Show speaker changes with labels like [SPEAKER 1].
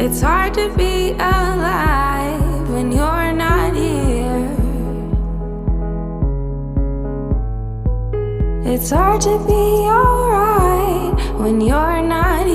[SPEAKER 1] It's hard to be alive when you're not here. It's hard to be alright when you're not